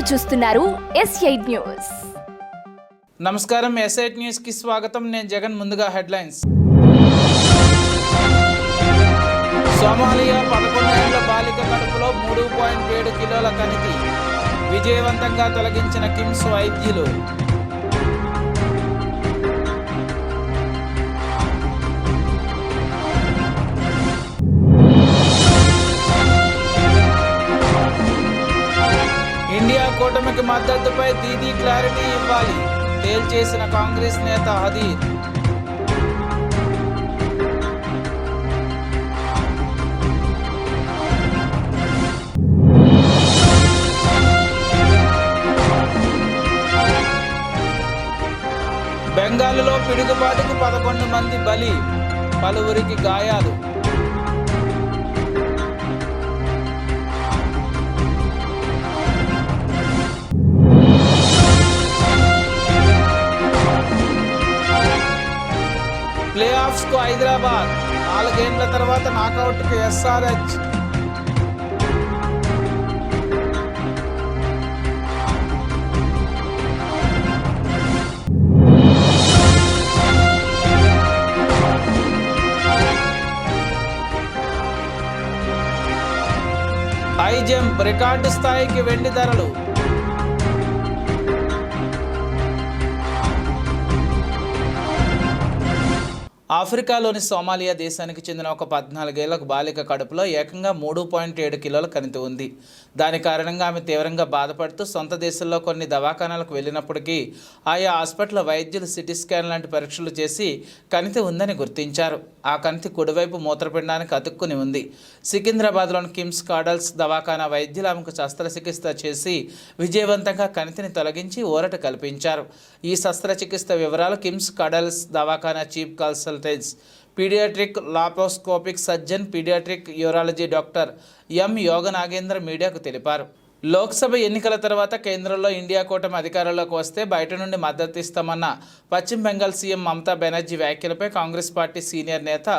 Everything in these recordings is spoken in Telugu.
చూస్తున్నారు S8 న్యూస్. నమస్కారం, S8 న్యూస్ కి స్వాగతం. నేను జగన్. ముందుగా హెడ్లైన్స్. సోమాలియా 11 ఏళ్ల బాలిక కడుపులో 3.7 కిలోల కణితి విజయవంతంగా తొలగించిన కిమ్స్ వైద్యులు. ఇండియా కూటమికి మద్దతుపై దీదీ క్లారిటీ ఇవ్వాలి తేల్చేసిన కాంగ్రెస్ నేత హదీర్. బెంగాల్లో పిడుగుపాటుకు 11 మంది బలి, పలువురికి గాయాలు. ప్లే ఆఫ్స్ కు హైదరాబాద్, 4 ఏళ్ల తర్వాత నాకౌట్ కు SRH. హై జంప్ రికార్డు స్థాయికి వెండి ధరలు. ఆఫ్రికాలోని సోమాలియా దేశానికి చెందిన ఒక 14 ఏళ్ల బాలిక కడుపులో ఏకంగా 3.7 కిలోల కణితి ఉంది. దాని కారణంగా ఆమె తీవ్రంగా బాధపడుతూ సొంత దేశంలో కొన్ని దవాఖానాలకు వెళ్ళినప్పటికీ ఆయా హాస్పిటల్ వైద్యులు సిటీ స్కాన్ లాంటి పరీక్షలు చేసి కణితి ఉందని గుర్తించారు. ఆ కణితి కుడివైపు మూత్రపిండానికి అతుక్కుని ఉంది. సికింద్రాబాద్లోని కిమ్స్ కాడల్స్ దవాఖానా వైద్యులు ఆమెకు శస్త్రచికిత్స చేసి విజయవంతంగా కణితిని తొలగించి ఊరట కల్పించారు. ఈ శస్త్రచికిత్స వివరాలు కిమ్స్ కాడల్స్ దవాఖానా chief consultant paediatric laparoscopic surgeon paediatric urology doctor M Yoga Nagendra మీడియాకు తెలిపారు. లోక్సభ ఎన్నికల తర్వాత కేంద్రంలో ఇండియా కూటమి అధికారంలోకి వస్తే బయట నుండి మద్దతు ఇస్తామన్న పశ్చిమ బెంగాల్ సీఎం మమతా బెనర్జీ వ్యాఖ్యలపై కాంగ్రెస్ పార్టీ సీనియర్ నేత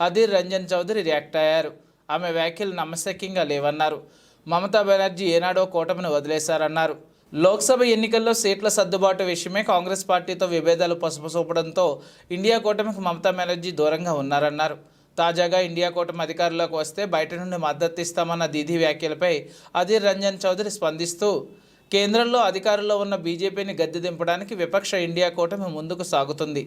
అధీర్ రంజన్ చౌదరి రియాక్ట్ అయ్యారు. ఆమె వ్యాఖ్యలు నమ్మశక్యంగా లేవన్నారు. మమతా బెనర్జీ ఏనాడో కూటమిని వదిలేశారన్నారు. లోక్సభ ఎన్నికల్లో సీట్ల సర్దుబాటు విషయమే కాంగ్రెస్ పార్టీతో విభేదాలు పసుపు చూపడంతో ఇండియా కూటమికి మమతా బెనర్జీ దూరంగా ఉన్నారన్నారు. తాజాగా ఇండియా కూటమి అధికారంలోకి వస్తే బయట నుండి మద్దతు ఇస్తామన్న దీదీ వ్యాఖ్యలపై అధీర్ రంజన్ చౌదరి స్పందిస్తూ కేంద్రంలో అధికారంలో ఉన్న బీజేపీని గద్దె దింపడానికి విపక్ష ఇండియా కూటమి ముందుకు సాగుతుంది.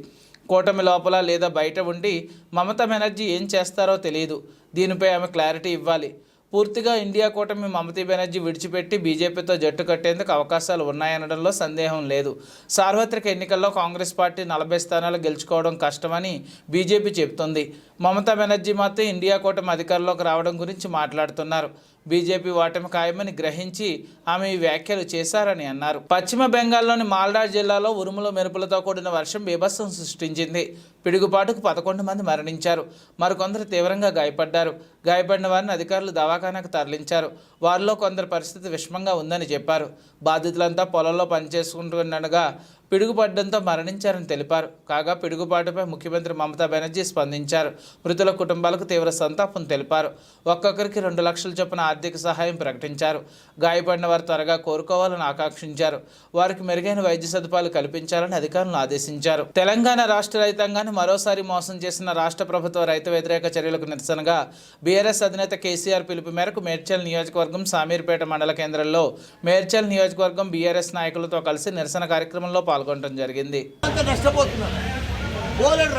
కూటమి లోపల లేదా బయట ఉండి మమతా బెనర్జీ ఏం చేస్తారో తెలియదు. దీనిపై ఆమె క్లారిటీ ఇవ్వాలి. పూర్తిగా ఇండియా కూటమి మమతా బెనర్జీ విడిచిపెట్టి బీజేపీతో జట్టు కట్టేందుకు అవకాశాలు ఉన్నాయనడంలో సందేహం లేదు. సార్వత్రిక ఎన్నికల్లో కాంగ్రెస్ పార్టీ 40 స్థానాలు గెలుచుకోవడం కష్టమని బీజేపీ చెబుతుంది. మమతా బెనర్జీ మాత్రం ఇండియా కూటమి అధికారంలోకి రావడం గురించి మాట్లాడుతున్నారు. బీజేపీ ఓటమి ఖాయమని గ్రహించి ఆమె ఈ వ్యాఖ్యలు చేశారని అన్నారు. పశ్చిమ బెంగాల్లోని మాల్డా జిల్లాలో ఉరుములు మెరుపులతో కూడిన వర్షం బీభత్సం సృష్టించింది. పిడుగుపాటుకు 11 మంది మరణించారు. మరికొందరు తీవ్రంగా గాయపడ్డారు. గాయపడిన వారిని అధికారులు దవాఖానాకు తరలించారు. వారిలో కొందరి పరిస్థితి విషమంగా ఉందని చెప్పారు. బాధితులంతా పొలంలో పనిచేసుకుంటుండగా పిడుగుపడడంతో మరణించారని తెలిపారు. కాగా పిడుగుపాటుపై ముఖ్యమంత్రి మమతా బెనర్జీ స్పందించారు. మృతుల కుటుంబాలకు తీవ్ర సంతాపం తెలిపారు. ఒక్కొక్కరికి 2 లక్షల చొప్పున ఆర్థిక సహాయం ప్రకటించారు. గాయపడిన వారు త్వరగా కోరుకోవాలని ఆకాంక్షించారు. వారికి మెరుగైన వైద్య సదుపాయాలు కల్పించాలని అధికారులను ఆదేశించారు. తెలంగాణ రాష్ట్ర రైతాంగాన్ని మరోసారి మోసం చేసిన రాష్ట్ర ప్రభుత్వ రైతు వ్యతిరేక చర్యలకు నిరసనగా బీఆర్ఎస్ అధినేత కేసీఆర్ పిలుపు మేరకు మేడ్చల్ నియోజకవర్గం సామీర్పేట మండల కేంద్రంలో మేడ్చల్ నియోజకవర్గం బీఆర్ఎస్ నాయకులతో కలిసి నిరసన కార్యక్రమంలో పాల్గొనడం జరిగింది.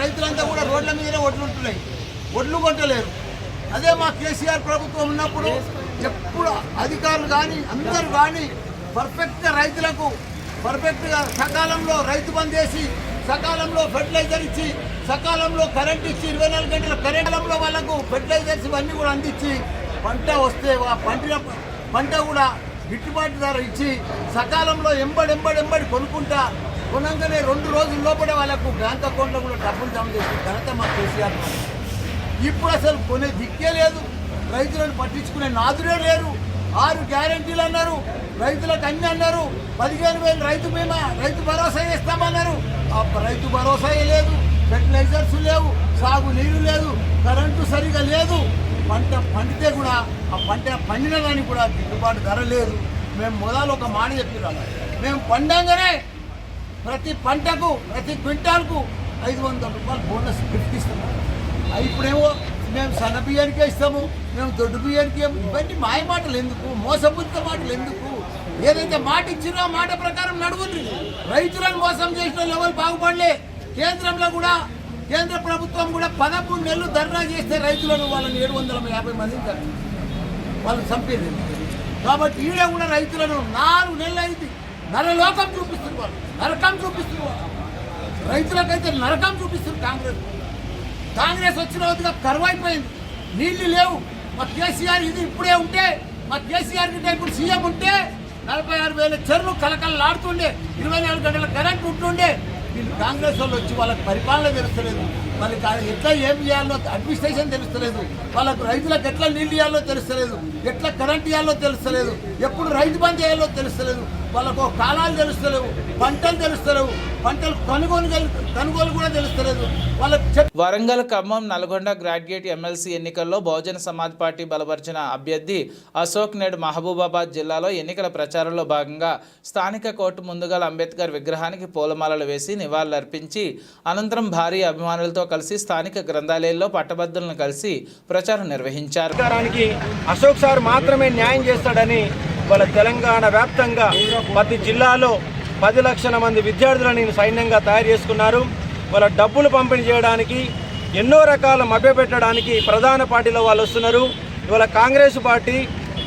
రైతులంతా కూడా రోడ్ల మీదనే ఒడ్లుంటున్నాయి, ఒడ్లు కొంటలేరు. అదే మా కేసీఆర్ ప్రభుత్వం ఉన్నప్పుడు ఎప్పుడు అధికారులు కానీ అందరూ కానీ పర్ఫెక్ట్గా రైతులకు పర్ఫెక్ట్గా సకాలంలో రైతు బంద్ చేసి సకాలంలో ఫెర్టిలైజర్ ఇచ్చి సకాలంలో కరెంట్ ఇచ్చి 24 గంటల కరెంట్లో వాళ్ళకు ఫెర్టిలైజర్స్ ఇవన్నీ కూడా అందించి పంట వస్తే పంట కూడా గిట్టుబాటు ధర ఇచ్చి సకాలంలో ఎంబడి కొనుక్కుంటా కొనగానే 2 రోజుల లోపల వాళ్ళకు బ్యాంక్ అకౌంట్లో కూడా డబ్బులు జమ చేసి ఘనత మా కేసీఆర్. ఇప్పుడు అసలు కొనే దిక్కే లేదు, రైతులను పట్టించుకునే నాదులే లేరు. 6 గ్యారెంటీలు అన్నారు, రైతులకు అన్ని అన్నారు. 15,000 రైతు బీమా రైతు భరోసా ఇస్తామన్నారు. ఆ రైతు భరోసా లేదు, ఫెర్టిలైజర్స్ లేవు, సాగు నీరు లేదు, కరెంటు సరిగా లేదు. పంట పండితే కూడా ఆ పంట పండిన దానికి కూడా గిట్టుబాటు ధర లేదు. మేము మొదలు ఒక మాట చెప్పినాము, మేము పండంగానే ప్రతి పంటకు ప్రతి క్వింటాల్కు 500 రూపాయలు బోనస్ గిఫ్ట్ ఇస్తున్నాం. ఇప్పుడేమో మేము సన్న బియ్యానికే ఇస్తాము, మేము దొడ్డు బియ్యానికి ఇవన్నీ మాయ మాటలు ఎందుకు, మోసపూరిత మాటలు ఎందుకు? ఏదైతే మాట ఇచ్చినో మాట ప్రకారం నడువుంది. రైతులను మోసం చేసిన ఎవరు బాగుపడలే. కేంద్రంలో కూడా కేంద్ర ప్రభుత్వం కూడా 13 నెలలు ధర్నా చేస్తే రైతులను వాళ్ళని 750 మందిని వాళ్ళు చంపేది. కాబట్టి ఈడ కూడా రైతులను 4 నెలలు అయింది నరలోకం చూపిస్తున్నారు, వాళ్ళు నరకం చూపిస్తున్నారు. రైతులకైతే నరకం చూపిస్తుంది. కాంగ్రెస్ వచ్చిన రోజుగా కరువైపోయింది, నీళ్లు లేవు. మా కేసీఆర్ ఇది ఇప్పుడే ఉంటే, మా కేసీఆర్ గిట్ట ఇప్పుడు సీఎం ఉంటే 46,000 చెరువులు కలకలలాడుతుండే, 24 గంటల కరెంట్ ఉంటుండే. వీళ్ళు కాంగ్రెస్ వాళ్ళు వచ్చి వాళ్ళకి పరిపాలన తెలుస్తలేదు, వాళ్ళకి ఎట్లా ఏం చేయాలో అడ్మినిస్ట్రేషన్ తెలుస్తలేదు, వాళ్ళకు రైతులకు ఎట్లా నీళ్ళు ఇవ్వాలో తెలుస్తలేదు, ఎట్లా కరెంట్ ఇవ్వాలో తెలుస్తలేదు, ఎప్పుడు రైతు బంద్ చేయాలో తెలుస్తలేదు, వాళ్ళకు కాలాలు తెలుస్తలేవు, పంటలు తెలుస్తలేవు, పంటలు కొనుగోలు కూడా తెలుస్తలేదు వాళ్ళకి. వరంగల్, ఖమ్మం, నల్గొండ గ్రాడ్యుయేట్ ఎమ్మెల్సీ ఎన్నికల్లో బహుజన సమాజ్ పార్టీ బలపరిచిన అభ్యర్థి అశోక్ నేడు మహబూబాబాద్ జిల్లాలో ఎన్నికల ప్రచారంలో భాగంగా స్థానిక కోర్టు ముందుగల అంబేద్కర్ విగ్రహానికి పూలమాలలు వేసి నివాళులర్పించి అనంతరం భారీ అభిమానులతో కలిసి స్థానిక గ్రంథాలయంలో పట్టభద్రులను కలిసి ప్రచారం నిర్వహించారు. అశోక్ సార్ మాత్రమే న్యాయం చేస్తాడని వాళ్ళ తెలంగాణ వ్యాప్తంగా ప్రతి జిల్లాలో 10 లక్షల మంది విద్యార్థులను సైన్యంగా తయారు చేసుకున్నారు. వాళ్ళ డబ్బులు పంపిణీ చేయడానికి, ఎన్నో రకాల మభ్యపెట్టడానికి ప్రధాన పార్టీలో వాళ్ళు వస్తున్నారు. ఇవాళ కాంగ్రెస్ పార్టీ,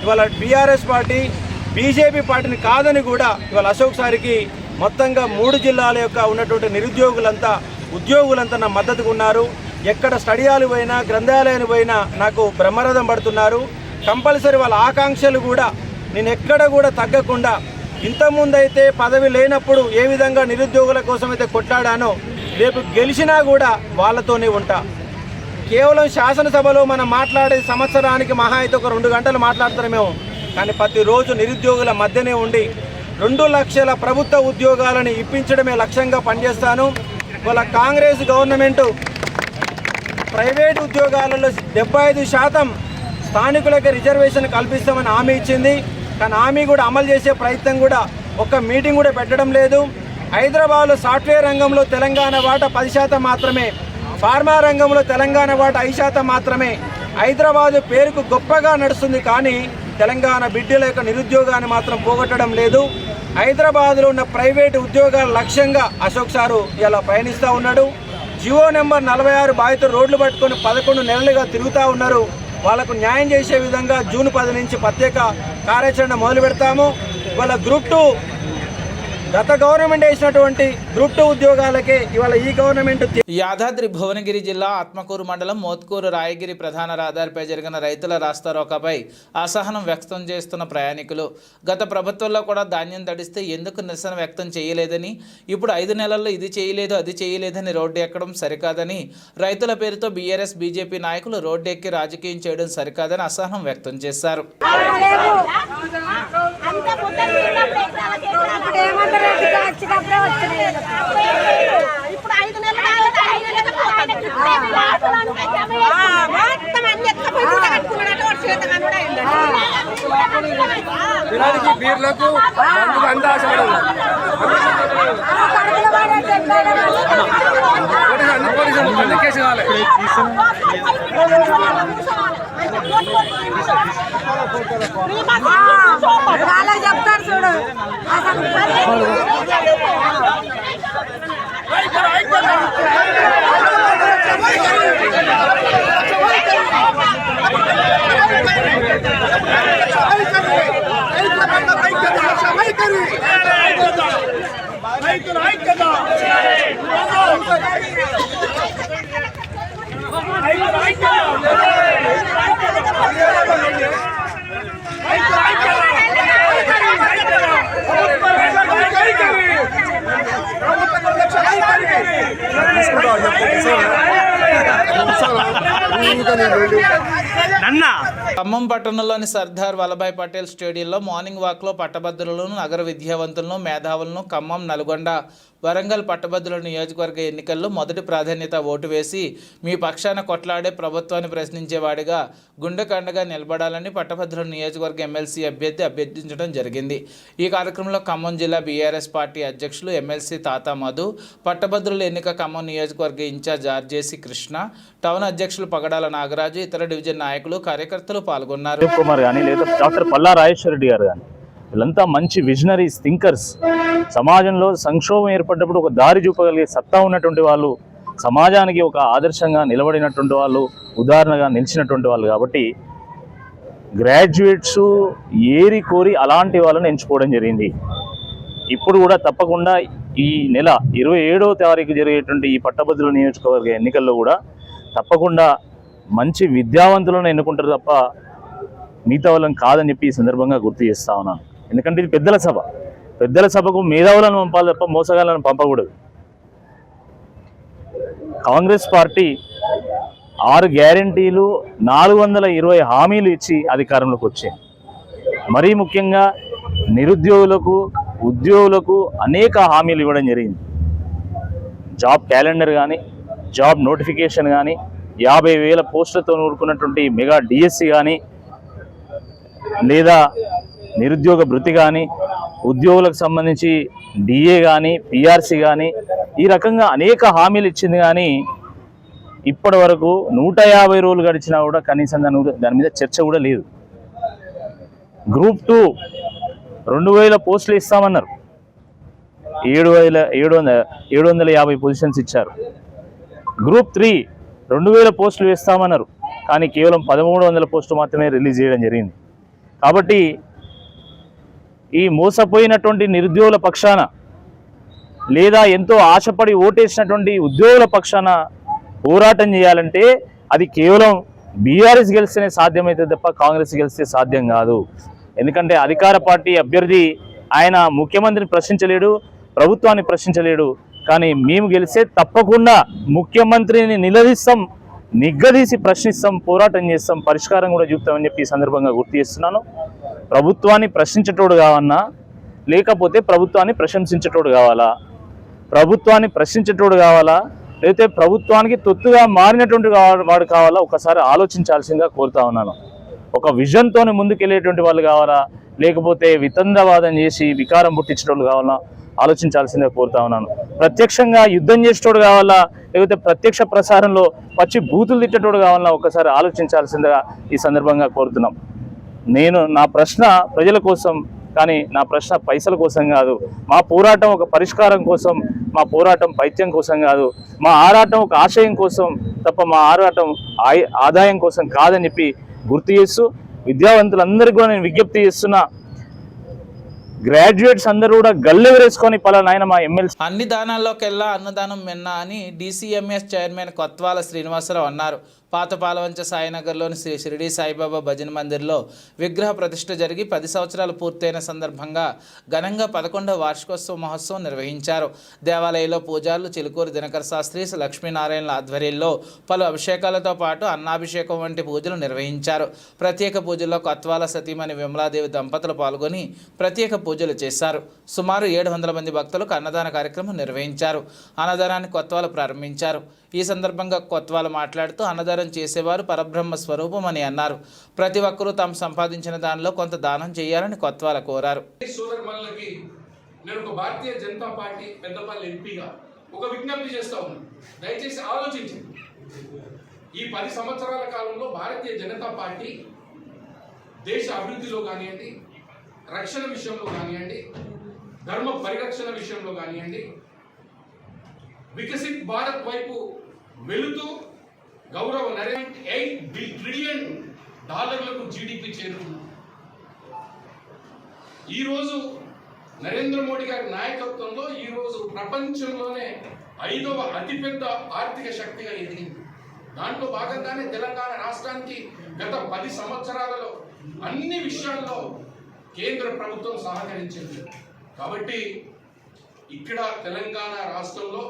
ఇవాళ బీఆర్ఎస్ పార్టీ, బీజేపీ పార్టీని కాదని కూడా ఇవాళ అశోక్ సార్కి మొత్తంగా 3 జిల్లాల యొక్క ఉన్నటువంటి ఉద్యోగులంతా నా మద్దతుకు ఉన్నారు. ఎక్కడ స్టడియాలు పోయినా, గ్రంథాలయాలు పోయినా నాకు బ్రహ్మరథం పడుతున్నారు. కంపల్సరీ వాళ్ళ ఆకాంక్షలు కూడా నేను ఎక్కడ కూడా తగ్గకుండా, ఇంతకుముందైతే పదవి లేనప్పుడు ఏ విధంగా నిరుద్యోగుల కోసం అయితే కొట్లాడానో రేపు గెలిచినా కూడా వాళ్ళతోనే ఉంటా. కేవలం శాసనసభలో మనం మాట్లాడే సంవత్సరానికి మహా అయితే ఒక 2 గంటలు మాట్లాడుతున్నామేమో, కానీ ప్రతిరోజు నిరుద్యోగుల మధ్యనే ఉండి 2 లక్షల ప్రభుత్వ ఉద్యోగాలను ఇప్పించడమే లక్ష్యంగా పనిచేస్తాను. వాళ్ళ కాంగ్రెస్ గవర్నమెంటు ప్రైవేట్ ఉద్యోగాలలో 75% స్థానికులకి రిజర్వేషన్ కల్పిస్తామని హామీ ఇచ్చింది. కానీ హామీ కూడా అమలు చేసే ప్రయత్నం కూడా ఒక్క మీటింగ్ కూడా పెట్టడం లేదు. హైదరాబాద్లో సాఫ్ట్వేర్ రంగంలో తెలంగాణ వాటా 10% మాత్రమే, ఫార్మా రంగంలో తెలంగాణ వాటా 5% మాత్రమే. హైదరాబాద్ పేరుకు గొప్పగా నడుస్తుంది, కానీ తెలంగాణ బిడ్డల యొక్క నిరుద్యోగాన్ని మాత్రం పోగొట్టడం లేదు. హైదరాబాద్లో ఉన్న ప్రైవేటు ఉద్యోగాల లక్ష్యంగా అశోక్ సారు ఇలా పయనిస్తూ ఉన్నాడు. జియో నెంబర్ 46 బాధితులు రోడ్లు పట్టుకొని 11 నెలలుగా తిరుగుతూ ఉన్నారు. వాళ్ళకు న్యాయం చేసే విధంగా జూన్ 10 నుంచి ప్రత్యేక కార్యాచరణ మొదలు పెడతాము. వాళ్ళ గ్రూప్ 2 గత గవర్నమెంట్ వేసినటువంటి గ్రూప్ 2 ఉద్యోగాలకే ఇవాళ ఈ గవర్నమెంట్. యాదాద్రి భువనగిరి జిల్లా ఆత్మకూరు మండలం మోత్కూరు రాయగిరి ప్రధాన రహదారిపై జరిగిన రైతుల రాస్తారోకాపై అసహనం వ్యక్తం చేస్తున్న ప్రయాణికులు గత ప్రభుత్వంలో కూడా ధాన్యం తడిస్తే ఎందుకు నిరసన వ్యక్తం చేయలేదని, ఇప్పుడు 5 నెలల్లో ఇది చేయలేదు అది చేయలేదని రోడ్డు ఎక్కడం సరికాదని, రైతుల పేరుతో బీఆర్ఎస్ బీజేపీ నాయకులు రోడ్డు ఎక్కి రాజకీయం చేయడం సరికాదని అసహనం వ్యక్తం చేశారు. ఇప్పుడు 5 నెలలు బీర్లకు చెప్తారు చూడు. తీసుకుంటా ఖమ్మం పట్టణంలోని సర్దార్ వల్లభాయ్ పటేల్ స్టేడియంలో మార్నింగ్ వాక్లో పట్టభద్రులను, నగర విద్యావంతులను, మేధావులను ఖమ్మం, నల్గొండ, వరంగల్ పట్టభద్రుల నియోజకవర్గ ఎన్నికల్లో మొదటి ప్రాధాన్యత ఓటు వేసి మీ పక్షాన కొట్లాడే ప్రభుత్వాన్ని ప్రశ్నించేవాడిగా గుండెకండగా నిలబడాలని పట్టభద్రుల నియోజకవర్గ ఎమ్మెల్సీ అభ్యర్థించడం జరిగింది. ఈ కార్యక్రమంలో ఖమ్మం జిల్లా బీఆర్ఎస్ పార్టీ అధ్యక్షులు ఎమ్మెల్సీ తాతా మధు, పట్టభద్రుల ఎన్నిక ఖమ్మం నియోజకవర్గ ఇన్ఛార్జ్ ఆర్జేసి కృష్ణ, టౌన్ అధ్యక్షులు పగడాల నాగరాజు, ఇతర డివిజన్ నాయకులు, కార్యకర్తలు పాల్గొన్నారు. కుమార్ కానీ లేదా డాక్టర్ పల్లా రాజేశ్వర రెడ్డి గారు కానీ వీళ్ళంతా మంచి విజనరీస్, థింకర్స్. సమాజంలో సంక్షోభం ఏర్పడినప్పుడు ఒక దారి చూపగలిగే సత్తా ఉన్నటువంటి వాళ్ళు, సమాజానికి ఒక ఆదర్శంగా నిలబడినటువంటి వాళ్ళు, ఉదాహరణగా నిలిచినటువంటి వాళ్ళు. కాబట్టి గ్రాడ్యుయేట్స్ ఏరి కోరి అలాంటి వాళ్ళని ఎంచుకోవడం జరిగింది. ఇప్పుడు కూడా తప్పకుండా ఈ నెల 27వ తారీఖు జరిగేటువంటి ఈ పట్టభద్రుల నియోజకవర్గ ఎన్నికల్లో కూడా తప్పకుండా మంచి విద్యావంతులను ఎన్నుకుంటారు తప్ప మిగతా వాళ్ళని కాదని చెప్పి ఈ సందర్భంగా గుర్తు చేస్తా ఉన్నాను. ఎందుకంటే ఇది పెద్దల సభ. పెద్దల సభకు మేధావులను పంపాలి తప్ప మోసగాళ్ళను పంపకూడదు. కాంగ్రెస్ పార్టీ 6 గ్యారంటీలు, 420 హామీలు ఇచ్చి అధికారంలోకి వచ్చింది. మరీ ముఖ్యంగా నిరుద్యోగులకు, ఉద్యోగులకు అనేక హామీలు ఇవ్వడం జరిగింది. జాబ్ క్యాలెండర్ కానీ, జాబ్ నోటిఫికేషన్ కానీ, 50,000 పోస్టులతో నూరుకున్నటువంటి మెగా డిఎస్సి కానీ, లేదా నిరుద్యోగ భృతి కానీ, ఉద్యోగులకు సంబంధించి డిఏ కానీ, పిఆర్సి కానీ, ఈ రకంగా అనేక హామీలు ఇచ్చింది. కానీ ఇప్పటి వరకు 150 రోజులు గడిచినా కూడా కనీసం దాని మీద చర్చ కూడా లేదు. గ్రూప్ 2 2,000 పోస్టులు ఇస్తామన్నారు, 750 పొజిషన్స్ ఇచ్చారు. గ్రూప్ 3 2,000 పోస్టులు వేస్తామన్నారు, కానీ కేవలం 1,300 పోస్టులు మాత్రమే రిలీజ్ చేయడం జరిగింది. కాబట్టి ఈ మోసపోయినటువంటి నిరుద్యోగుల పక్షాన, లేదా ఎంతో ఆశపడి ఓటేసినటువంటి ఉద్యోగుల పక్షాన పోరాటం చేయాలంటే అది కేవలం బీఆర్ఎస్ గెలిస్తేనే సాధ్యమవుతుంది తప్ప కాంగ్రెస్ గెలిస్తే సాధ్యం కాదు. ఎందుకంటే అధికార పార్టీ అభ్యర్థి ఆయన ముఖ్యమంత్రిని ప్రశ్నించలేడు, ప్రభుత్వాన్ని ప్రశ్నించలేడు. కానీ మేము గెలిస్తే తప్పకుండా ముఖ్యమంత్రిని నిలదీస్తాం, నిగ్గదీసి ప్రశ్నిస్తాం, పోరాటం చేస్తాం, పరిష్కారం కూడా చూపుతామని చెప్పి ఈ సందర్భంగా గుర్తు చేస్తున్నాను. ప్రభుత్వాన్ని ప్రశ్నించేటోడు కావన్నా, లేకపోతే ప్రభుత్వాన్ని ప్రశంసించేటోడు కావాలా? ప్రభుత్వాన్ని ప్రశ్నించేటోడు కావాలా, లేకపోతే ప్రభుత్వానికి తొత్తుగా మారినటువంటి వాడు కావాలా? ఒకసారి ఆలోచించాల్సిందిగా కోరుతా ఉన్నాను. ఒక విజన్తో ముందుకెళ్ళేటువంటి వాళ్ళు కావాలా, లేకపోతే వితండవాదం చేసి వికారం పుట్టించేటోళ్ళు కావాలా? ఆలోచించాల్సిందిగా కోరుతా ఉన్నాను. ప్రత్యక్షంగా యుద్ధం చేసేటోడు కావాలా, లేకపోతే ప్రత్యక్ష ప్రసారంలో పచ్చి బూతులు తిట్టేటోడు కావాలా? ఒకసారి ఆలోచించాల్సిందిగా ఈ సందర్భంగా కోరుతున్నాం. నా ప్రశ్న ప్రజల కోసం, కానీ నా ప్రశ్న పైసల కోసం కాదు. మా పోరాటం ఒక పరిష్కారం కోసం, మా పోరాటం పైత్యం కోసం కాదు. మా ఆరాటం ఒక ఆశయం కోసం తప్ప మా ఆరాటం ఆదాయం కోసం కాదని చెప్పి గుర్తు చేస్తూ, విద్యావంతులందరికీ కూడా నేను విజ్ఞప్తి చేస్తున్నా, గ్రాడ్యుయేట్స్ అందరూ కూడా గల్లెవరేసుకొని పలానాయన మా ఎమ్మెల్సీ. అన్ని దానాల్లోకెల్లా అన్నదానం మిన్న అని డీసీఎంఎస్ చైర్మన్ కొత్వాల శ్రీనివాసరావు అన్నారు. పాత పాలవంచ సాయినగర్లోని శ్రీ షిరిడి సాయిబాబా భజన మందిర్లో విగ్రహ ప్రతిష్ఠ జరిగి 10 సంవత్సరాలు పూర్తయిన సందర్భంగా ఘనంగా 11వ వార్షికోత్సవ మహోత్సవం నిర్వహించారు. దేవాలయంలో పూజారులు చిలుకూరు దినకర శాస్త్రి, లక్ష్మీనారాయణల ఆధ్వర్యంలో పలు అభిషేకాలతో పాటు అన్నాభిషేకం వంటి పూజలు నిర్వహించారు. ప్రత్యేక పూజల్లో కొత్వాల సతీమణి విమలాదేవి దంపతులు పాల్గొని ప్రత్యేక పూజలు చేశారు. సుమారు 700 మంది భక్తులకు అన్నదాన కార్యక్రమం నిర్వహించారు. అన్నదానాన్ని కొత్వాల ప్రారంభించారు. ఈ సందర్భంగా కొత్వాల మాట్లాడుతూ అన్నదానం చేసేవారు పరబ్రహ్మ స్వరూపం అని అన్నారు. ప్రతి ఒక్కరూ తాము సంపాదించిన దానిలో కొంత దానం చేయాలని కొత్వాల కోరారు. సోదరులకి నేను ఒక భారతీయ జనతా పార్టీ పెద్దపల్లి ఎంపీగా ఒక విజ్ఞప్తి చేస్తా ఉన్నాను. దయచేసి ఆలోచించండి. ఈ 10 సంవత్సరాల కాలంలో భారతీయ జనతా పార్టీ దేశ అభివృద్ధిలో కానివ్వండి, రక్షణ విషయంలో కానివ్వండి, ధర్మ పరిరక్షణ విషయంలో కానివ్వండి, వికసిత్ భారత్ వైపు వెళుతూ గౌరవ $8 ట్రిలియన్ జీడిపి చేరుకున్నాం. ఈరోజు నరేంద్ర మోడీ గారి నాయకత్వంలో ఈరోజు ప్రపంచంలోనే 5వ అతిపెద్ద ఆర్థిక శక్తిగా ఎదిగింది. దాంట్లో భాగంగానే తెలంగాణ రాష్ట్రానికి గత 10 సంవత్సరాలలో అన్ని విషయాల్లో కేంద్ర ప్రభుత్వం సహకరించింది. కాబట్టి ఇక్కడ తెలంగాణ రాష్ట్రంలో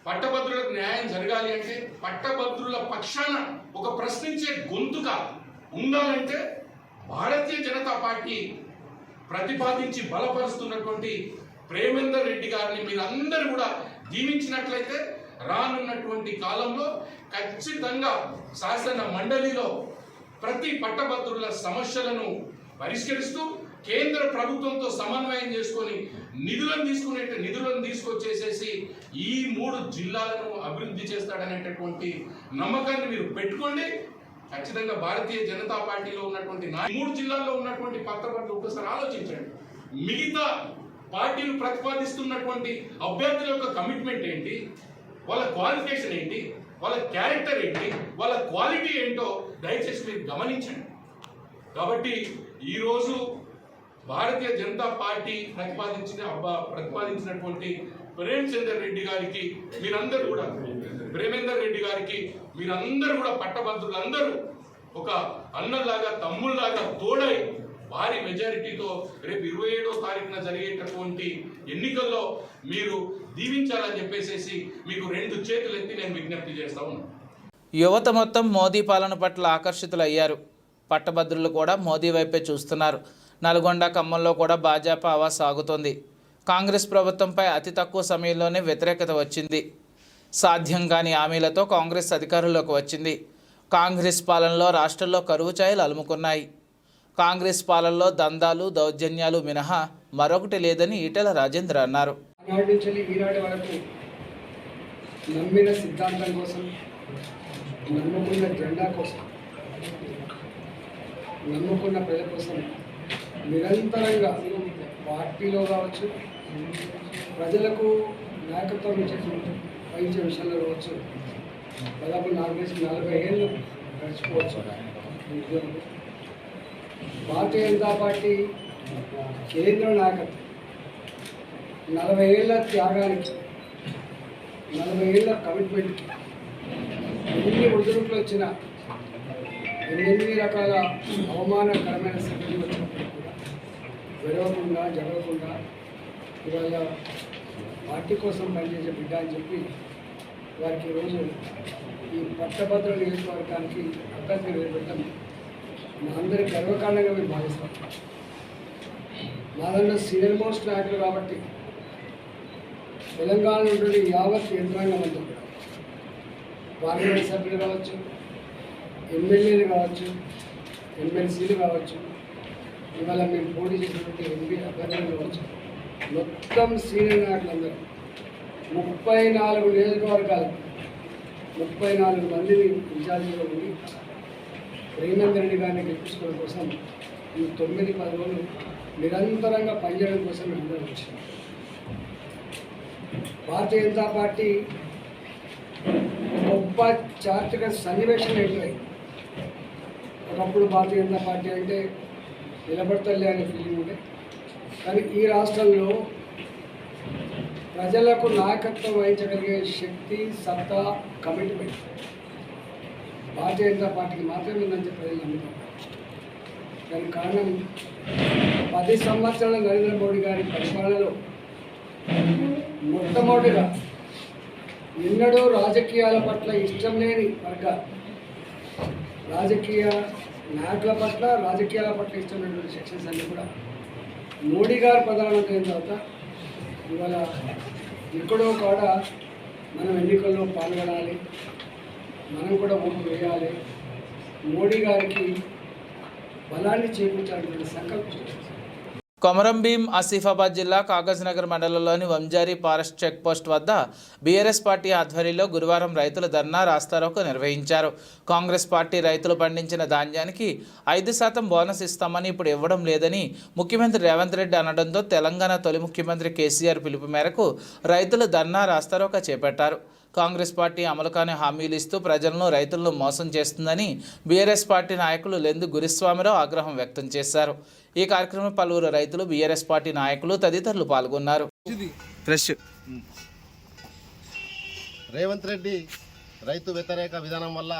పట్టభద్రులకు న్యాయం జరగాలి అంటే, పట్టభద్రుల పక్షాన ఒక ప్రశ్నించే గొంతుగా ఉండాలంటే భారతీయ జనతా పార్టీ ప్రతిపాదించి బలపరుస్తున్నటువంటి ప్రేమేందర్ రెడ్డి గారిని మీరందరూ కూడా దీవించినట్లయితే రానున్నటువంటి కాలంలో ఖచ్చితంగా శాసన మండలిలో ప్రతి పట్టభద్రుల సమస్యలను పరిష్కరిస్తూ కేంద్ర ప్రభుత్వంతో సమన్వయం చేసుకొని నిధులను తీసుకొచ్చేసేసి ఈ 3 జిల్లాలను అభివృద్ధి చేస్తాడనేటటువంటి నమ్మకాన్ని మీరు పెట్టుకోండి. ఖచ్చితంగా భారతీయ జనతా పార్టీలో ఉన్నటువంటి 3 జిల్లాల్లో ఉన్నటువంటి పట్టభద్రులు ఒకసారి ఆలోచించండి. మిగతా పార్టీలు ప్రతిపాదిస్తున్నటువంటి అభ్యర్థుల యొక్క కమిట్మెంట్ ఏంటి, వాళ్ళ క్వాలిఫికేషన్ ఏంటి, వాళ్ళ క్యారెక్టర్ ఏంటి, వాళ్ళ క్వాలిటీ ఏంటో దయచేసి మీరు గమనించండి. కాబట్టి ఈరోజు భారతీయ జనతా పార్టీ ప్రతిపాదించినటువంటి ప్రేమేందర్ రెడ్డి గారికి మీరందరూ కూడా పట్టభద్రులందరూ ఒక అన్నలాగా తమ్ముళ్లాగా తోడై భారీ మెజారిటీతో రేపు 27వ తారీఖున జరిగేటటువంటి ఎన్నికల్లో మీరు దీవించాలని చెప్పేసి మీకు 2 చేతులు ఎత్తి నేను విజ్ఞప్తి చేస్తా ఉన్నాను. యువత మొత్తం మోదీ పాలన పట్ల ఆకర్షితులయ్యారు. పట్టభద్రులు కూడా మోదీ వైపే చూస్తున్నారు. నల్గొండ, ఖమ్మంలో కూడా భాజపా హవా సాగుతోంది. కాంగ్రెస్ ప్రభుత్వంపై అతి తక్కువ సమయంలోనే వ్యతిరేకత వచ్చింది. సాధ్యం కాని హామీలతో కాంగ్రెస్ అధికారంలోకి వచ్చింది. కాంగ్రెస్ పాలనలో రాష్ట్రంలో కరువు ఛాయలు అలుముకున్నాయి. కాంగ్రెస్ పాలనలో దందాలు, దౌర్జన్యాలు మినహా మరొకటి లేదని ఈటెల రాజేంద్ర అన్నారు. ఆనాటి నుంచి ఈనాటి వరకు నమ్మిన సిద్ధాంతం కోసం, నమ్ముకున్న జెండా కోసం, నమ్ముకున్న ప్రజల కోసం నిరంతరంగా పార్టీలో కావచ్చు, ప్రజలకు నాయకత్వం వహించే విషయంలో కావచ్చు, దాదాపు 40 ఏళ్ళు గడిచిపోవచ్చు. భారతీయ జనతా పార్టీ కేంద్ర నాయకత్వం 40 ఏళ్ళ త్యాగానికి, 40 ఏళ్ళ కమిట్మెంట్కి ఎన్ని ఒడిదుడుకులు వచ్చినా, ఎన్ని రకాల అవమానకరమైన సంఘటనలు వచ్చినప్పుడు కూడా విడవకుండా, జరగకుండా ఇవాళ పార్టీ కోసం పనిచేసే బిడ్డ అని చెప్పి వారికి ఈరోజు ఈ పట్టభద్రుల నియోజకవర్గానికి అభ్యర్థి నిలబెట్టడం మా అందరి గర్వకారణంగా మేము భావిస్తాం. మా దాంట్లో సీనియర్ మోస్ట్ నాయకులు కాబట్టి తెలంగాణ నుండి యావత్ యంత్రాంగం అంతా కూడా పార్లమెంట్ సభ్యులు కావచ్చు, ఎమ్మెల్యేలు కావచ్చు, ఎమ్మెల్సీలు కావచ్చు, ఇవాళ మేము పోటీ చేసినటువంటి ఎంపీ అభ్యర్థులు కావచ్చు, మొత్తం సీనియర్ నాయకులందరూ 34 నియోజకవర్గాలు 34 మందిని ఇన్ఛార్జిగా ఉండి ప్రేమేందర్ రెడ్డి గారిని గెలిపించుకోవడం కోసం ఈ 9-10 రోజులు నిరంతరంగా పనిచేయడం కోసం మేము అందరం వచ్చాం. భారతీయ జనతా పార్టీ గొప్ప చారిత్రక సన్నివేశం ఏంటి. ఒకప్పుడు భారతీయ జనతా పార్టీ అంటే నిలబడతలే అనే ఫీలింగ్ ఉండే, కానీ ఈ రాష్ట్రంలో ప్రజలకు నాయకత్వం వహించగలిగే శక్తి, సత్తా, కమిట్మెంట్ భారతీయ జనతా పార్టీకి మాత్రమే ఉందని చెప్పి ప్రజలు నమ్ముతారు. దానికి కారణం 10 సంవత్సరాల నరేంద్ర మోడీ గారి పరిపాలనలో మొట్టమొదటిగా ఎన్నడూ రాజకీయాల పట్ల ఇష్టం లేని వర్గాలు, రాజకీయ నాయకుల పట్ల, రాజకీయాల పట్ల ఇష్టం లేనటువంటి సెక్షన్స్ అన్నీ కూడా మోడీ గారు ప్రధానమంత్రి అయిన తర్వాత ఇవాళ ఎక్కడో కాడ మనం ఎన్నికల్లో పాల్గొనాలి, మనం కూడా ఓటు వేయాలి, మోడీ గారికి బలాన్ని చేకూర్చాలనే సంకల్పం. కొమరంభీం ఆసిఫాబాద్ జిల్లా కాగజ్నగర్ మండలంలోని వంజారి ఫారెస్ట్ చెక్ పోస్ట్ వద్ద బీఆర్ఎస్ పార్టీ ఆధ్వర్యంలో గురువారం రైతులు ధర్నా రాస్తారోకో నిర్వహించారు. కాంగ్రెస్ పార్టీ రైతులు పండించిన ధాన్యానికి 5% బోనస్ ఇస్తామని ఇప్పుడు ఇవ్వడం లేదని ముఖ్యమంత్రి రేవంత్ రెడ్డి అనడంతో తెలంగాణ తొలి ముఖ్యమంత్రి కేసీఆర్ పిలుపు మేరకు రైతులు ధర్నా రాస్తారోకో చేపట్టారు. కాంగ్రెస్ పార్టీ అమలు కాని హామీలు ఇస్తూ ప్రజలను, రైతులను మోసం చేస్తుందని బీఆర్ఎస్ పార్టీ నాయకులు లెందు గురుస్వామిరావు ఆగ్రహం వ్యక్తం చేశారు. ఈ కార్యక్రమంలో పలువురు రైతులు, బీఆర్ఎస్ పార్టీ నాయకులు తదితరులు పాల్గొన్నారు. రేవంత్ రెడ్డి రైతు వ్యతిరేక విధానం వల్ల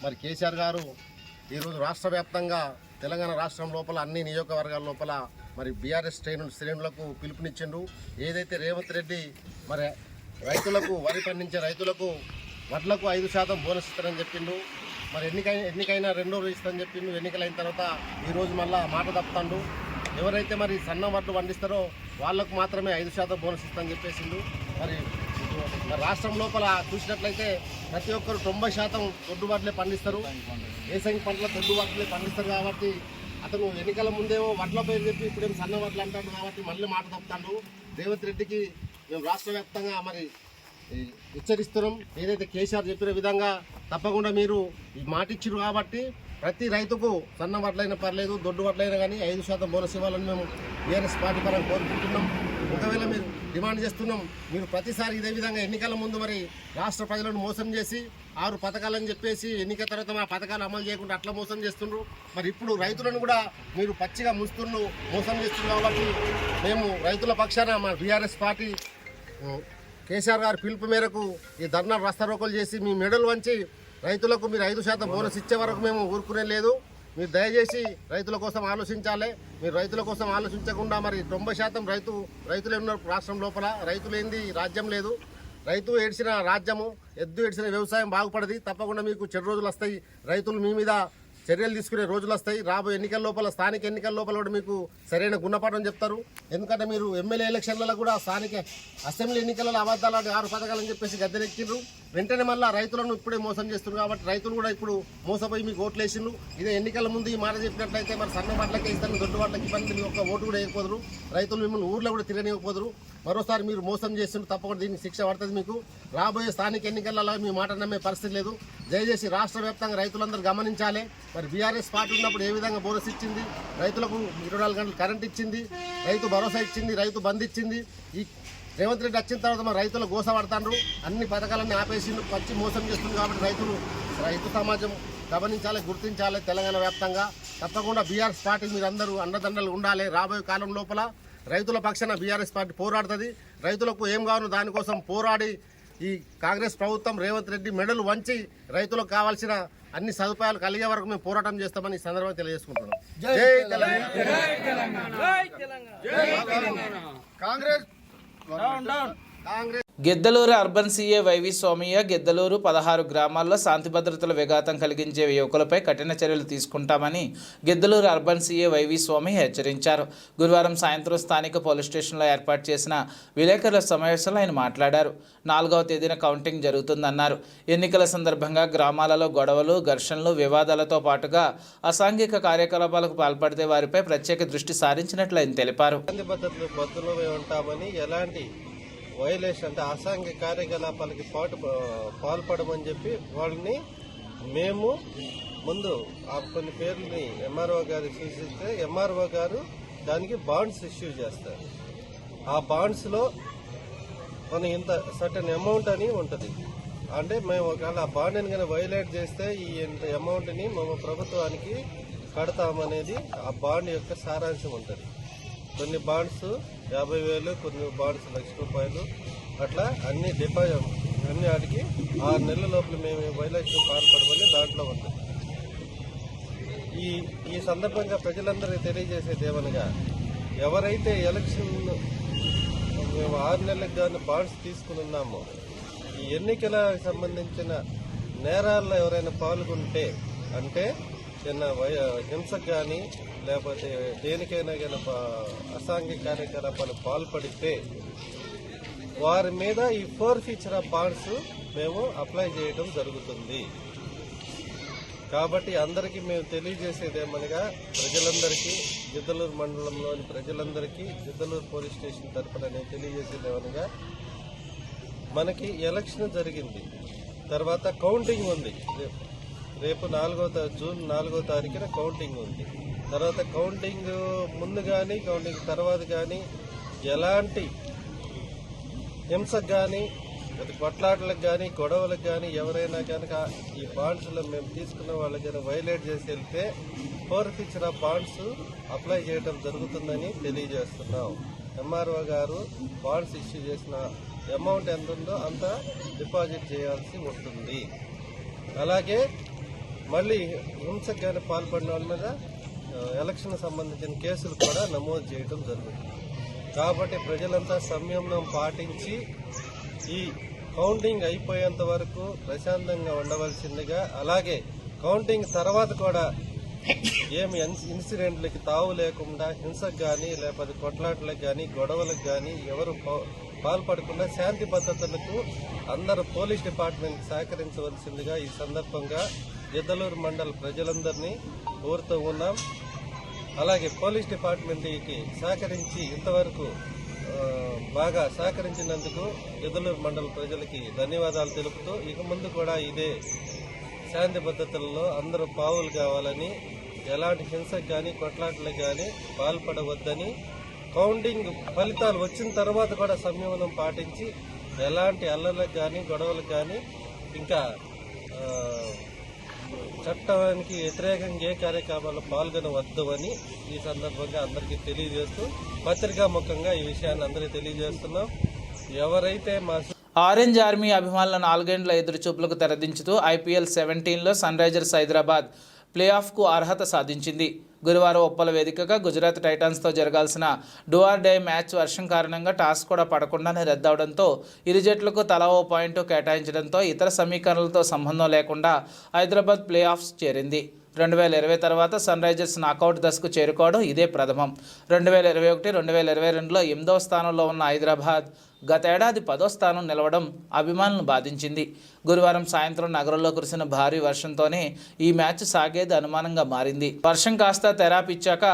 మరి కేసీఆర్ గారు ఈరోజు రాష్ట్ర వ్యాప్తంగా తెలంగాణ రాష్ట్రం లోపల అన్ని నియోజకవర్గాల లోపల మరి బీఆర్ఎస్ శ్రేణులకు పిలుపునిచ్చిండు. ఏదైతే రేవంత్ రెడ్డి మరి రైతులకు వరి పండించే రైతులకు వడ్లకు 5% బోనస్ ఇస్తారని చెప్పిండు. మరి ఎన్నికైనా 2 రోజులు ఇస్తారని చెప్పిండు. ఎన్నికలైన తర్వాత ఈరోజు మళ్ళీ మాట తప్పుతాడు. ఎవరైతే మరి సన్న వడ్లు పండిస్తారో వాళ్ళకు మాత్రమే 5% బోనస్ ఇస్తారని చెప్పేసిండు. మరి రాష్ట్రం లోపల చూసినట్లయితే ప్రతి ఒక్కరు 90% దొడ్డు వడ్లే పండిస్తారు. ఏసంగి పంటల దొడ్డు వడ్లే పండిస్తారు. కాబట్టి అతను ఎన్నికల ముందేమో వడ్ల పేరు చెప్పి ఇప్పుడేమో సన్న వడ్లు అంటాడు. కాబట్టి మళ్ళీ మాట తప్పుతాడు. రేవంత్ రెడ్డికి మేము రాష్ట్ర వ్యాప్తంగా మరి హెచ్చరిస్తున్నాం. ఏదైతే కేసీఆర్ చెప్పిన విధంగా తప్పకుండా మీరు ఈ మాట ఇచ్చారు కాబట్టి ప్రతి రైతుకు సన్న వడ్లైనా పర్లేదు, దొడ్డు వడ్లైనా కానీ 5% బోనస్ ఇవ్వాలని మేము బీఆర్ఎస్ పార్టీ పరంగా కోరుకుంటున్నాం. ఒకవేళ మీరు డిమాండ్ చేస్తున్నాం, మీరు ప్రతిసారి ఇదే విధంగా ఎన్నికల ముందు మరి రాష్ట్ర ప్రజలను మోసం చేసి 6 పథకాలని చెప్పేసి ఎన్నికల తర్వాత మా పథకాలు అమలు చేయకుండా అట్లా మోసం చేస్తున్నారు. మరి ఇప్పుడు రైతులను కూడా మీరు పచ్చిగా మోసం చేస్తున్నారు. కాబట్టి మేము రైతుల పక్షాన మా బీఆర్ఎస్ పార్టీ కేసీఆర్ గారి పిలుపు మేరకు ఈ ధర్నా రాస్తారోకోలు చేసి మీ మెడలు వంచి రైతులకు మీరు 5% బోనస్ ఇచ్చే వరకు మేము ఊరుకునే లేదు. మీరు దయచేసి రైతుల కోసం ఆలోచించాలి. మీరు రైతుల కోసం ఆలోచించకుండా మరి 90% రైతులే ఉన్నారు రాష్ట్రం లోపల. రైతులేంది రాజ్యం లేదు. రైతు ఏడ్చిన రాజ్యము, ఎద్దు ఏడ్చిన వ్యవసాయం బాగుపడది. తప్పకుండా మీకు చెడు రోజులు వస్తాయి. రైతులు మీ మీద చర్యలు తీసుకునే రోజులు వస్తాయి. రాబోయే ఎన్నికల లోపల, స్థానిక ఎన్నికల లోపల కూడా మీకు సరైన గుణపాఠం చెప్తారు. ఎందుకంటే మీరు ఎమ్మెల్యే ఎలక్షన్లలో కూడా స్థానిక అసెంబ్లీ ఎన్నికలలో అబద్ధాలు 6 పథకాలని చెప్పేసి గద్దెనెక్కిండ్రు. వెంటనే మళ్ళీ రైతులను ఇప్పుడే మోసం చేస్తున్నారు. కాబట్టి రైతులు కూడా ఇప్పుడు మోసపోయి మీకు ఓట్లు వేసిండ్రు. ఇదే ఎన్నికల ముందు ఈ మాట చెప్పినట్లయితే మరి సన్న వాట్లకే ఇస్తాను, దొడ్డు వాట్లకి ఇబ్బంది, మీ ఒక్క ఓటు కూడా వేయకపోదురు. రైతులు మిమ్మల్ని ఊర్లో కూడా తిరగనివ్వకపోదురు. మరోసారి మీరు మోసం చేస్తుంటే తప్పకుండా దీనికి శిక్ష పడుతుంది. మీకు రాబోయే స్థానిక ఎన్నికలలో మీ మాట నమ్మే పరిస్థితి లేదు. దయచేసి రాష్ట్ర వ్యాప్తంగా రైతులందరూ గమనించాలి. మరి బీఆర్ఎస్ పార్టీ ఉన్నప్పుడు ఏ విధంగా బోనస్ ఇచ్చింది, రైతులకు 24 గంటలు కరెంట్ ఇచ్చింది, రైతు భరోసా ఇచ్చింది, రైతు బంద్ ఇచ్చింది. ఈ రేవంత్ రెడ్డి వచ్చిన తర్వాత మన రైతులు గోస పడతాండ్రు. అన్ని పథకాలన్నీ ఆపేసిండు, పచ్చి మోసం చేస్తుంది. కాబట్టి రైతు సమాజం గమనించాలి, గుర్తించాలి. తెలంగాణ వ్యాప్తంగా తప్పకుండా బీఆర్ఎస్ పార్టీ మీరందరూ అండదండలు ఉండాలి. రాబోయే కాలం లోపల రైతుల పక్షాన బీఆర్ఎస్ పార్టీ పోరాడుతుంది. రైతులకు ఏం కావాలో దానికోసం పోరాడి ఈ కాంగ్రెస్ ప్రభుత్వం రేవంత్ రెడ్డి మెడలు వంచి రైతులకు కావాల్సిన అన్ని సదుపాయాలు కలిగే వరకు మేము పోరాటం చేస్తామని ఈ సందర్భంగా తెలియజేసుకుంటున్నాం. జై Telangana. Congress. Giddalur urban CA YV Somaiah Giddalur 16 గ్రామాల్లో శాంతి భద్రతల విఘాతం కలిగించే యువకులపై కఠిన చర్యలు తీసుకుంటామని Giddalur urban CA YV Somaiah హెచ్చరించారు. గురువారం సాయంత్రం స్థానిక పోలీస్ స్టేషన్లో ఏర్పాటు చేసిన విలేకరుల సమావేశంలో ఆయన మాట్లాడారు. 4వ తేదీన కౌంటింగ్ జరుగుతుందన్నారు. ఎన్నికల సందర్భంగా గ్రామాలలో గొడవలు, ఘర్షణలు, వివాదాలతో పాటుగా అసాంఘిక కార్యకలాపాలకు పాల్పడితే వారిపై ప్రత్యేక దృష్టి సారించినట్లు ఆయన తెలిపారు. వైలేషన్ అంటే అసాంఘిక కార్యకలాపాలకి పాల్పడమని చెప్పి వాళ్ళని మేము ముందు కొన్ని పేర్లని ఎంఆర్ఓ గారికి సూచిస్తే ఎంఆర్ఓ గారు దానికి బాండ్స్ ఇష్యూ చేస్తారు. ఆ బాండ్స్లో మనం ఇంత సర్టన్ అమౌంట్ అని ఉంటుంది. అంటే మేము ఒకవేళ ఆ బాండ్ని కానీ వైలేట్ చేస్తే ఈ అమౌంట్ని మేము ప్రభుత్వానికి కడతామనేది ఆ బాండ్ యొక్క సారాంశం ఉంటుంది. కొన్ని బాండ్స్ 50,000, కొన్ని బాండ్స్ ₹1,00,000 అట్లా అన్ని డిపాజిట్ అన్ని వాటికి 6 నెలల లోపల మేము వైలేషన్ పాల్పడమని దాంట్లో ఉంటుంది. ఈ సందర్భంగా ప్రజలందరికీ తెలియజేసేది ఏమనగా, ఎవరైతే ఎలక్షన్ మేము 6 నెలలకు కానీ బాండ్స్ తీసుకుని ఉన్నామో ఈ ఎన్నికలకు సంబంధించిన నేరాల్లో ఎవరైనా పాల్గొంటే, అంటే చిన్న హింసకు కానీ లేకపోతే దేనికైనా కానీ అసాంఘిక కార్యకలాపాలు పాల్పడితే వారి మీద ఈ ఫోర్ఫీచర్ ఆఫ్ బాండ్స్ మేము అప్లై చేయడం జరుగుతుంది. కాబట్టి అందరికీ మేము తెలియజేసేది ఏమనగా, ప్రజలందరికీ, గిద్దలూరు మండలంలోని ప్రజలందరికీ గిద్దలూరు పోలీస్ స్టేషన్ తరఫున నేను తెలియజేసేది ఏమనగా, మనకి ఎలక్షన్ జరిగింది, తర్వాత కౌంటింగ్ ఉంది. రేపు జూన్ 4వ తారీఖున కౌంటింగ్ ఉంది. తర్వాత కౌంటింగ్ ముందు కానీ కౌంటింగ్ తర్వాత కానీ ఎలాంటి హింసకు కానీ కొట్లాటలకు కానీ గొడవలకు కానీ ఎవరైనా కనుక ఈ బాండ్స్లో మేము తీసుకున్న వాళ్ళకి కానీ వైలేట్ చేసి వెళ్తే ఫోర్ఫీచర్ ఆఫ్ బాండ్స్ అప్లై చేయడం జరుగుతుందని తెలియజేస్తున్నాం. ఎంఆర్ఓ గారు బాండ్స్ ఇష్యూ చేసిన అమౌంట్ ఎంత ఉందో అంత డిపాజిట్ చేయాల్సి ఉంటుంది. అలాగే మళ్ళీ హింసకు కానీ పాల్పడిన వాళ్ళ మీద ఎలక్షన్ సంబంధించిన కేసులు కూడా నమోదు చేయడం జరుగుతుంది. కాబట్టి ప్రజలంతా సంయమనం పాటించి ఈ కౌంటింగ్ అయిపోయేంత వరకు ప్రశాంతంగా ఉండవలసిందిగా, అలాగే కౌంటింగ్ తర్వాత కూడా ఏమి ఇన్సిడెంట్లకి తావు లేకుండా హింసకు కానీ లేకపోతే కొట్లాటలకు కానీ గొడవలకు కానీ ఎవరు పాల్పడకుండా శాంతి భద్రతలకు అందరూ పోలీస్ డిపార్ట్మెంట్ సహకరించవలసిందిగా ఈ సందర్భంగా గిద్దలూరు మండల ప్రజలందరినీ కోరుతూ ఉన్నాం. అలాగే పోలీస్ డిపార్ట్మెంట్కి సహకరించి ఇంతవరకు బాగా సహకరించినందుకు గిద్దలూరు మండల ప్రజలకి ధన్యవాదాలు తెలుపుతూ ఇక ముందు కూడా ఇదే శాంతి భద్రతల్లో అందరూ పావులు కావాలని, ఎలాంటి హింసకు కానీ కొట్లాటలకు కానీ పాల్పడవద్దని, కౌంటింగ్ ఫలితాలు వచ్చిన తర్వాత కూడా సంయమనం పాటించి ఎలాంటి అల్లర్లకు కానీ గొడవలకు కానీ ఇంకా చట్టానికి వ్యతిరేకంగా ఏ కార్యక్రమాల్లో పాల్గొనవద్దు అని ఈ సందర్భంగా అందరికీ తెలియజేస్తూ పత్రికాముఖంగా ఈ విషయాన్ని అందరికీ తెలియజేస్తున్నాం. ఎవరైతే మా ఆరెంజ్ ఆర్మీ అభిమానుల 4 గంటల ఎదురుచూపులకు తెరదించుతూ IPL 17లో సన్ రైజర్స్ హైదరాబాద్ ప్లే ఆఫ్కు అర్హత సాధించింది. గురువారం ఉప్పల వేదికగా గుజరాత్ టైటాన్స్తో జరగాల్సిన డూ ఆర్ డై మ్యాచ్ వర్షం కారణంగా టాస్ కూడా పడకుండానే రద్దవడంతో ఇరు జట్లకు తలా ఓ పాయింట్ కేటాయించడంతో ఇతర సమీకరణలతో సంబంధం లేకుండా హైదరాబాద్ ప్లే ఆఫ్స్ చేరింది. 2020 తర్వాత సన్ రైజర్స్ నాకౌట్ దశకు చేరుకోవడం ఇదే ప్రథమం. 2021-2022లో 8వ స్థానంలో ఉన్న హైదరాబాద్ గతేడాది 10వ స్థానం నిలవడం అభిమానులను బాధించింది. గురువారం సాయంత్రం నగరంలో కురిసిన భారీ వర్షంతోనే ఈ మ్యాచ్ సాగేది అనుమానంగా మారింది. వర్షం కాస్త తెరాపిచ్చాక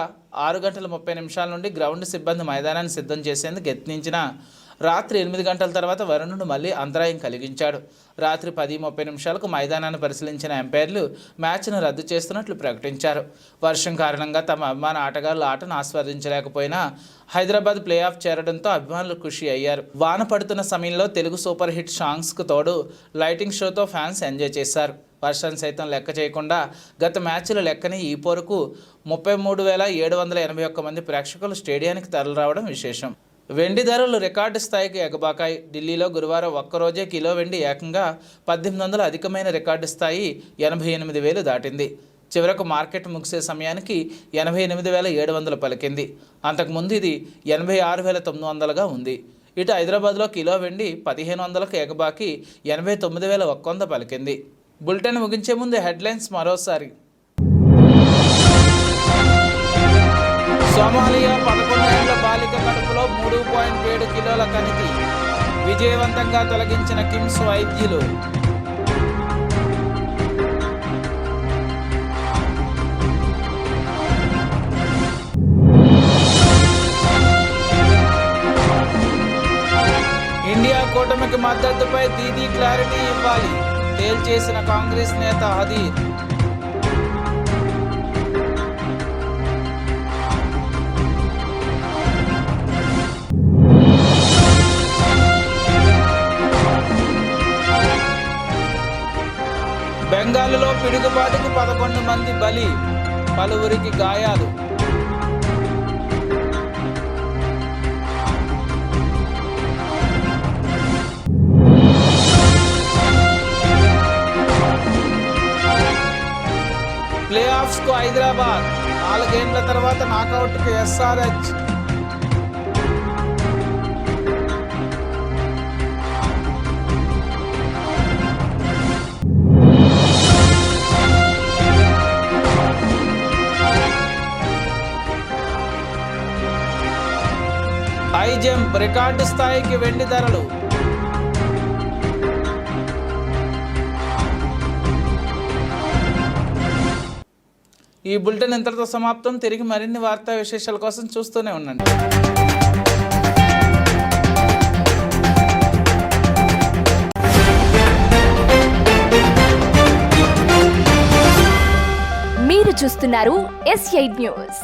6:30 నుండి గ్రౌండ్ సిబ్బంది మైదానాన్ని సిద్ధం చేసేందుకు యత్నించిన రాత్రి 8 గంటల తర్వాత వరుణుడు మళ్లీ అంతరాయం కలిగించాడు. రాత్రి 10:30 మైదానాన్ని పరిశీలించిన ఎంపైర్లు మ్యాచ్ను రద్దు చేస్తున్నట్లు ప్రకటించారు. వర్షం కారణంగా తమ అభిమాన ఆటగాళ్లు ఆటను ఆస్వాదించలేకపోయినా హైదరాబాద్ ప్లే ఆఫ్ చేరడంతో అభిమానులు ఖుషి అయ్యారు. వాన పడుతున్న సమయంలో తెలుగు సూపర్ హిట్ సాంగ్స్కు తోడు లైటింగ్ షోతో ఫ్యాన్స్ ఎంజాయ్ చేశారు. వర్షాన్ని సైతం లెక్క చేయకుండా గత మ్యాచ్ల లెక్కని ఈ పోరుకు 33,781 మంది ప్రేక్షకులు స్టేడియానికి తరలిరావడం విశేషం. వెండి ధరలు రికార్డు స్థాయికి ఎగబాకాయి. ఢిల్లీలో గురువారం ఒక్కరోజే కిలో వెండి ఏకంగా 1800 అధికమైన రికార్డు స్థాయి 88,000 దాటింది. చివరకు మార్కెట్ ముగిసే సమయానికి 88,700 పలికింది. అంతకుముందు ఇది 86,900గా ఉంది. ఇటు హైదరాబాద్లో కిలో వెండి 1,500కు ఎగబాకి 89,100 పలికింది. బులెటిన్ ముగించే ముందు హెడ్లైన్స్ మరోసారి. సోమాలియా 11 ఏళ్ల బాలిక కడుపులో 3.7 కిలోల కణితి విజయవంతంగా తొలగించిన కిమ్స్ వైద్యులు. ఇండియా కూటమికి మద్దతుపై దీదీ క్లారిటీ ఇవ్వాలి తేల్చేసిన కాంగ్రెస్ నేత హదీర్. బెంగాల్లో పిడుగుపాటుకు 11 మంది బలి, పలువురికి గాయాలు. ప్లే ఆఫ్స్కు హైదరాబాద్ 4 గేమ్ల తర్వాత నాకౌట్కు SRH. హై జంప్ రికార్డు స్థాయికి వెండి ధరలు. ఈ బులెటిన్ ఇంతటితో సమాప్తం. తిరిగి మరిన్ని వార్తా విశేషాల కోసం చూస్తూనే ఉండండి. మీరు చూస్తున్నారు S8 న్యూస్.